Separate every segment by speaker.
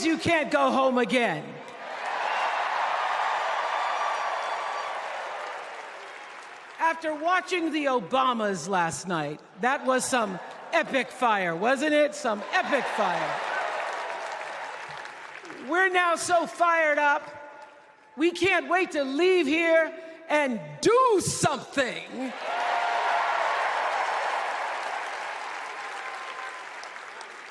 Speaker 1: you can't go home again. After watching the Obamas last night, that was some epic fire, wasn't it? Some epic fire. We're now so fired up, we can't wait to leave here and do something.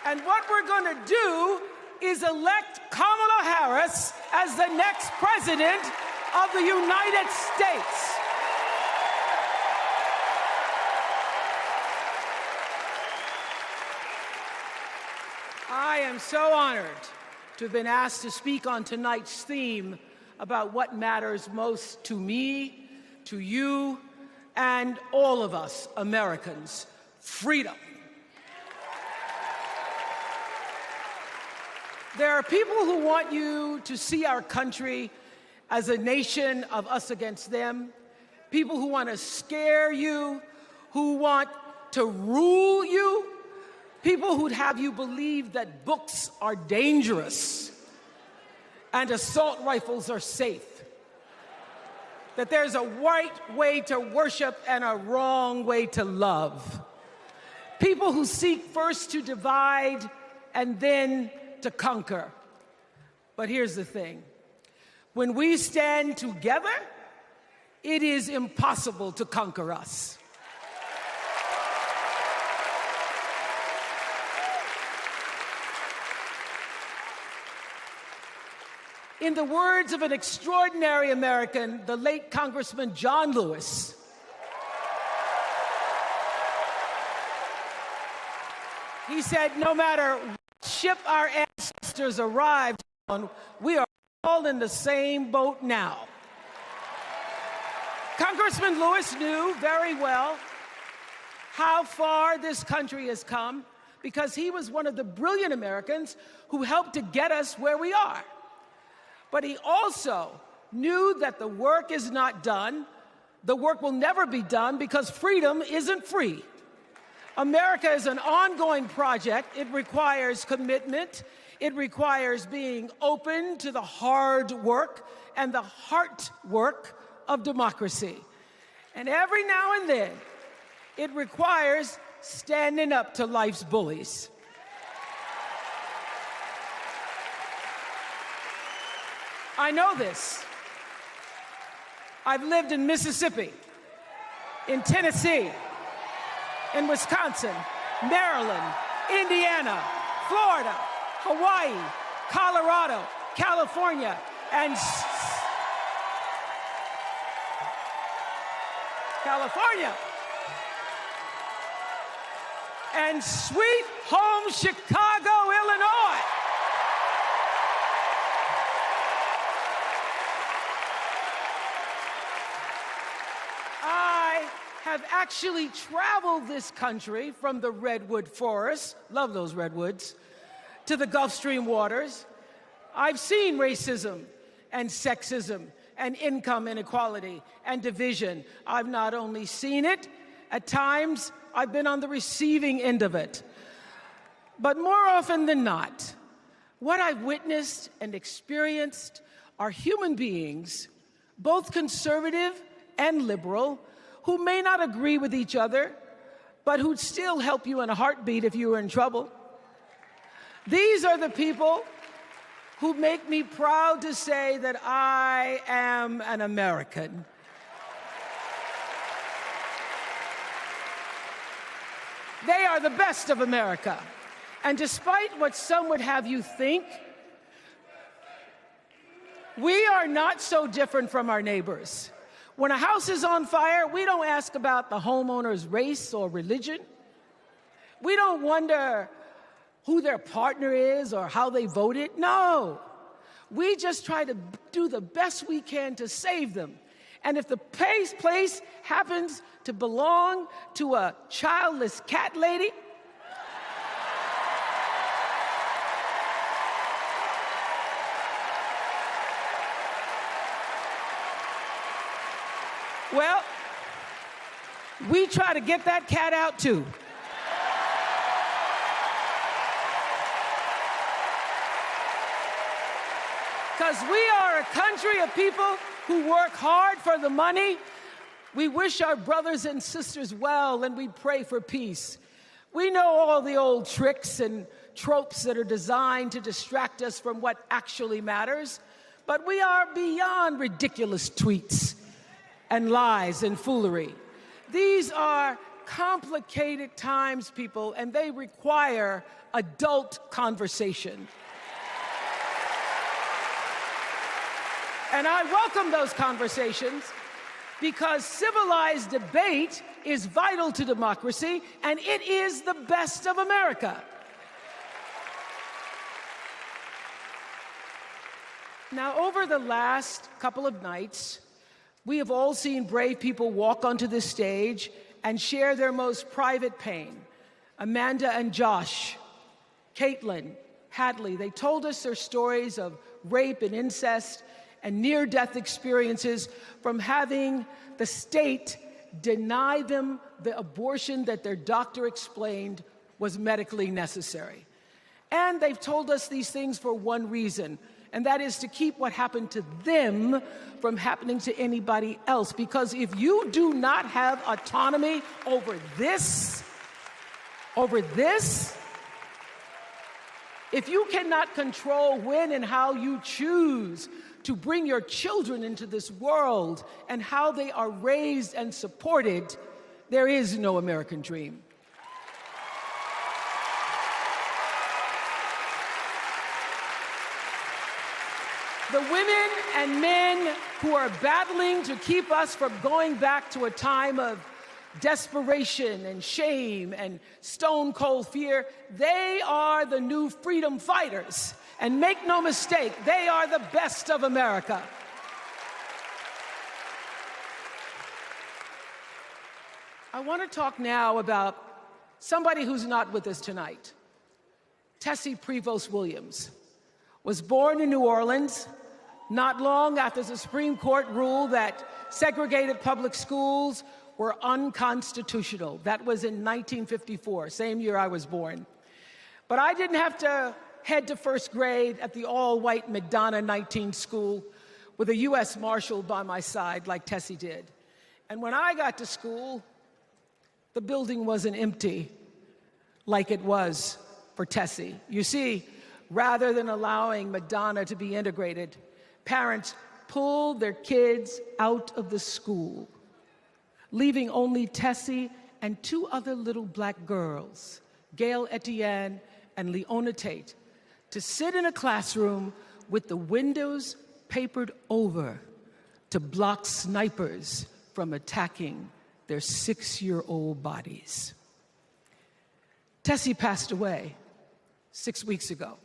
Speaker 1: And what we're going to do is elect Kamala Harris as the next president of the United States. I am so honored to have been asked to speak on tonight's theme about what matters most to me, to you, and all of us Americans: freedom. There are people who want you to see our country as a nation of us against them, people who want to scare you, who want to rule you, people who'd have you believe that books are dangerous and assault rifles are safe, that there's a right way to worship and a wrong way to love, people who seek first to divide and then to conquer. But here's the thing. When we stand together, it is impossible to conquer us. In the words of an extraordinary American, the late Congressman John Lewis, he said, no matter what ship our ancestors arrived on, we are all in the same boat now. Congressman Lewis knew very well how far this country has come because he was one of the brilliant Americans who helped to get us where we are. But he also knew that the work is not done. The work will never be done because freedom isn't free. America is an ongoing project. It requires commitment. It requires being open to the hard work and the heart work of democracy. And every now and then, it requires standing up to life's bullies. I know this. I've lived in Mississippi, in Tennessee, in Wisconsin, Maryland, Indiana, Florida, Hawaii, Colorado, California, and sweet home Chicago, Illinois. Have actually traveled this country from the redwood forests, love those redwoods, to the Gulf Stream waters. I've seen racism and sexism and income inequality and division. I've not only seen it, at times I've been on the receiving end of it. But more often than not, what I've witnessed and experienced are human beings, both conservative and liberal, who may not agree with each other, but who'd still help you in a heartbeat if you were in trouble. These are the people who make me proud to say that I am an American. They are the best of America. And despite what some would have you think, we are not so different from our neighbors. When a house is on fire, we don't ask about the homeowner's race or religion. We don't wonder who their partner is or how they voted. No. We just try to do the best we can to save them. And if the place happens to belong to a childless cat lady, well, we try to get that cat out too. Because we are a country of people who work hard for the money. We wish our brothers and sisters well, and we pray for peace. We know all the old tricks and tropes that are designed to distract us from what actually matters, but we are beyond ridiculous tweets and lies and foolery. These are complicated times, people, and they require adult conversation. And I welcome those conversations because civilized debate is vital to democracy, and it is the best of America. Now, over the last couple of nights, we have all seen brave people walk onto this stage and share their most private pain. Amanda and Josh, Caitlin, Hadley, they told us their stories of rape and incest and near-death experiences from having the state deny them the abortion that their doctor explained was medically necessary. And they've told us these things for one reason, and that is to keep what happened to them from happening to anybody else. Because if you do not have autonomy over this, if you cannot control when and how you choose to bring your children into this world and how they are raised and supported, there is no American dream. The women and men who are battling to keep us from going back to a time of desperation and shame and stone-cold fear, they are the new freedom fighters. And make no mistake, they are the best of America. I want to talk now about somebody who's not with us tonight. Tessie Prevost Williams was born in New Orleans not long after the Supreme Court ruled that segregated public schools were unconstitutional. That was in 1954, same year I was born. But I didn't have to head to first grade at the all-white McDonough 19 school with a U.S. Marshal by my side like Tessie did. And when I got to school, the building wasn't empty like it was for Tessie. You see, rather than allowing McDonough to be integrated, parents pulled their kids out of the school, leaving only Tessie and two other little black girls, Gail Etienne and Leona Tate, to sit in a classroom with the windows papered over to block snipers from attacking their 6-year-old bodies. Tessie passed away 6 weeks ago.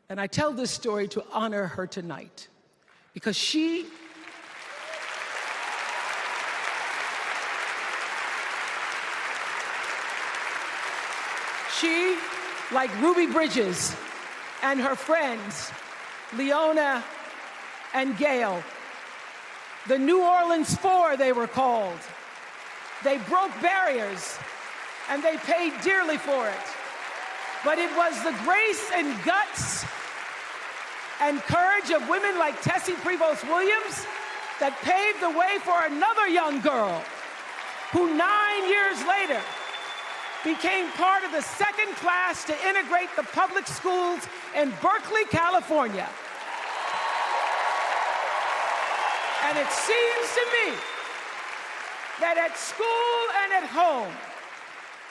Speaker 1: And I tell this story to honor her tonight because she like Ruby Bridges and her friends, Leona and Gail, the New Orleans Four, they were called. They broke barriers, and they paid dearly for it. But it was the grace and guts and courage of women like Tessie Prevost Williams that paved the way for another young girl who 9 years later became part of the second class to integrate the public schools in Berkeley, California. And it seems to me that at school and at home,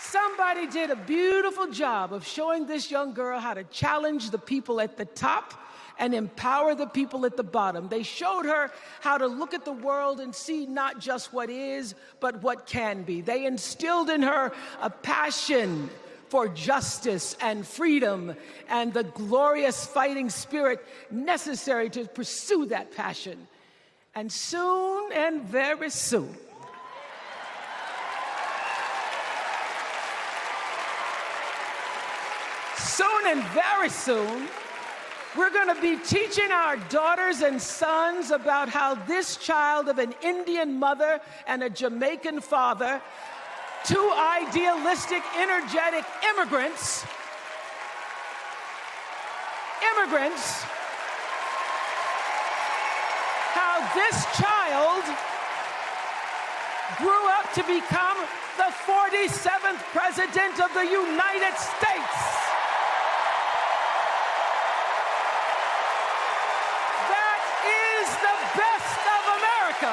Speaker 1: somebody did a beautiful job of showing this young girl how to challenge the people at the top and empower the people at the bottom. They showed her how to look at the world and see not just what is, but what can be. They instilled in her a passion for justice and freedom and the glorious fighting spirit necessary to pursue that passion. And soon, and very soon, we're going to be teaching our daughters and sons about how this child of an Indian mother and a Jamaican father, two idealistic, energetic immigrants This child grew up to become the 47th President of the United States. That is the best of America.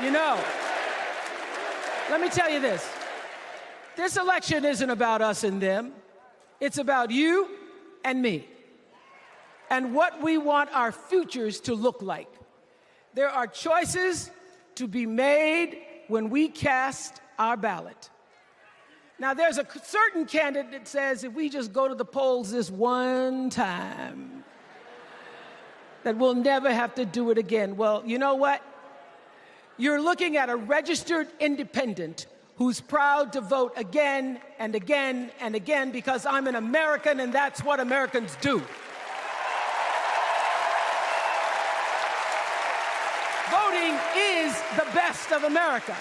Speaker 1: You know, let me tell you this. This election isn't about us and them. It's about you and me and what we want our futures to look like. There are choices to be made when we cast our ballot. Now, there's a certain candidate that says if we just go to the polls this one time, that we'll never have to do it again. Well, you know what? You're looking at a registered independent who's proud to vote again and again and again because I'm an American and that's what Americans do. Voting is the best of America.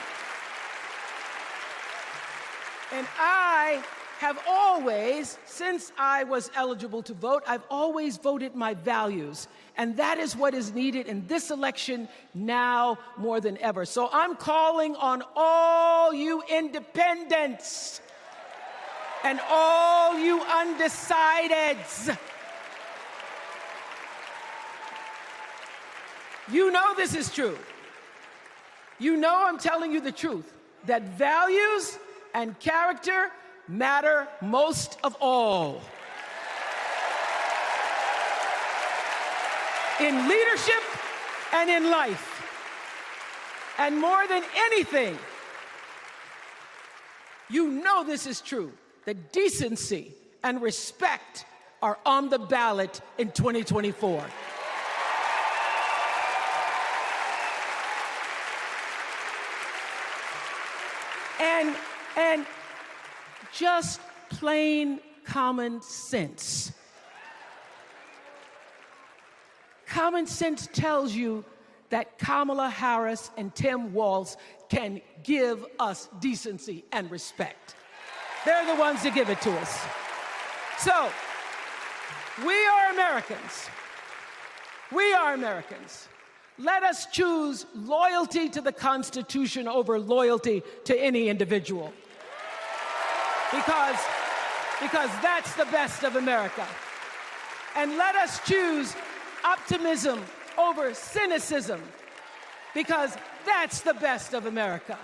Speaker 1: And I have always, since I was eligible to vote, I've always voted my values. And that is what is needed in this election now more than ever. So I'm calling on all you independents and all you undecideds. You know this is true. You know I'm telling you the truth, that values and character matter most of all. In leadership and in life. And more than anything, you know this is true, that decency and respect are on the ballot in 2024. And just plain common sense. Common sense tells you that Kamala Harris and Tim Walz can give us decency and respect. They're the ones that give it to us. So, we are Americans. We are Americans. Let us choose loyalty to the Constitution over loyalty to any individual. Because that's the best of America. And let us choose optimism over cynicism, because that's the best of America.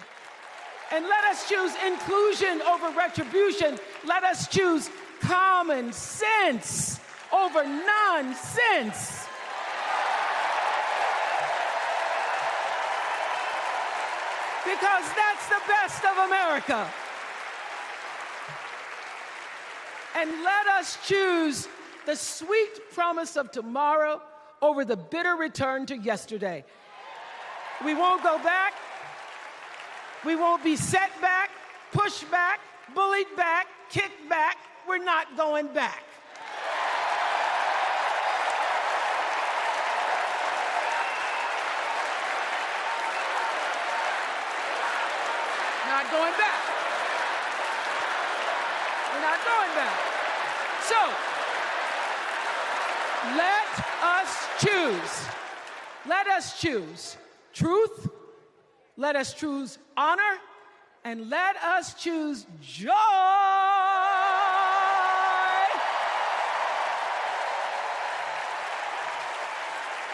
Speaker 1: And let us choose inclusion over retribution. Let us choose common sense over nonsense. Because that's the best of America. And let us choose the sweet promise of tomorrow over the bitter return to yesterday. We won't go back. We won't be set back, pushed back, bullied back, kicked back. We're not going back. Not going back. We're not going back. So, let us choose. Let us choose truth. Let us choose honor. And let us choose joy.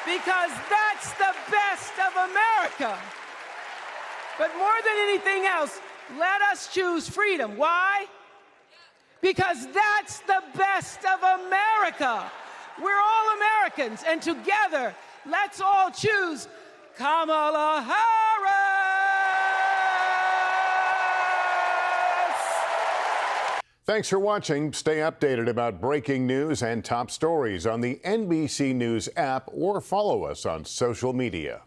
Speaker 1: Because that's the best of America. But more than anything else, let us choose freedom. Why? Because that's the best of America. We're all Americans, and together, let's all choose Kamala Harris.
Speaker 2: Thanks for watching. Stay updated about breaking news and top stories on the NBC News app or follow us on social media.